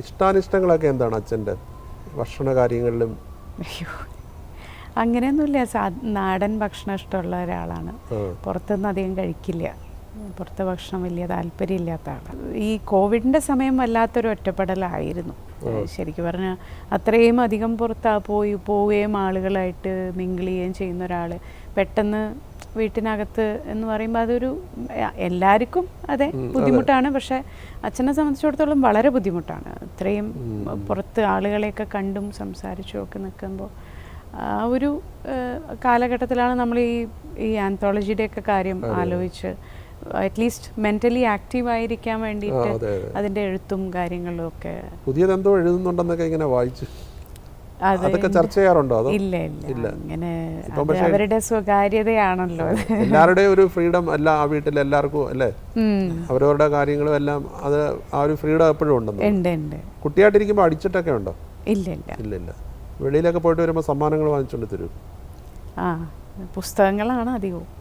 ഇഷ്ടാനിഷ്ടങ്ങളൊക്കെ എന്താണ് അച്ഛൻ്റെ ഭക്ഷണ കാര്യങ്ങളിലും? അയ്യോ, അങ്ങനെയൊന്നുമില്ല. നാടൻ ഭക്ഷണം ഇഷ്ടമുള്ള ഒരാളാണ്. പുറത്തുനിന്ന് അധികം കഴിക്കില്ല. പുറത്തെ ഭക്ഷണം വലിയ താല്പര്യമില്ലാത്ത ആളാണ്. ഈ കോവിഡിൻ്റെ സമയം വല്ലാത്തൊരു ഒറ്റപ്പെടലായിരുന്നു ശരിക്കും പറഞ്ഞാൽ. അത്രയും അധികം പോവുകയും ആളുകളായിട്ട് മിങ്കിൾ ചെയ്യുകയും ചെയ്യുന്ന ഒരാൾ പെട്ടെന്ന് വീട്ടിനകത്ത് എന്ന് പറയുമ്പോൾ അതൊരു എല്ലാവർക്കും അതെ ബുദ്ധിമുട്ടാണ്. പക്ഷേ അച്ഛനെ സംബന്ധിച്ചിടത്തോളം വളരെ ബുദ്ധിമുട്ടാണ്. ഇത്രയും പുറത്ത് ആളുകളെയൊക്കെ കണ്ടും സംസാരിച്ചും ഒക്കെ നിൽക്കുമ്പോൾ ആ ഒരു കാലഘട്ടത്തിലാണ് നമ്മൾ ഈ ആന്തോളജിയുടെയൊക്കെ കാര്യം ആലോചിച്ച് അറ്റ്ലീസ്റ്റ് മെൻ്റലി ആക്റ്റീവ് ആയിരിക്കാൻ വേണ്ടിയിട്ട് അതിൻ്റെ എഴുത്തും കാര്യങ്ങളും ഒക്കെ. പുതിയതെന്തോ എഴുതുന്നുണ്ടെന്നൊക്കെ ഇങ്ങനെ വായിച്ചു. അതൊക്കെ ചർച്ച ചെയ്യാറുണ്ടോ? ഇല്ല ഇല്ല, അങ്ങനെ അവരുടെ സ്വകാര്യതയാണല്ലോ. എല്ലാവരുടെയും ഒരു ഫ്രീഡം അല്ല ആ വീട്ടിൽ എല്ലാവർക്കും അല്ലേ, അവരവരുടെ കാര്യങ്ങളും എല്ലാം അത് ആ ഒരു ഫ്രീഡം എപ്പോഴും ഉണ്ടെന്ന്. കുട്ടിയായിട്ടിരിക്കുമ്പോൾ അടിച്ചിട്ടൊക്കെ ഉണ്ടോ? ഇല്ല ഇല്ല ഇല്ല ഇല്ല. വെളിയിലൊക്കെ പോയിട്ട് വരുമ്പോൾ സമ്മാനങ്ങൾ വാങ്ങിച്ചുകൊണ്ട് തരും? പുസ്തകങ്ങളാണ് അധികവും.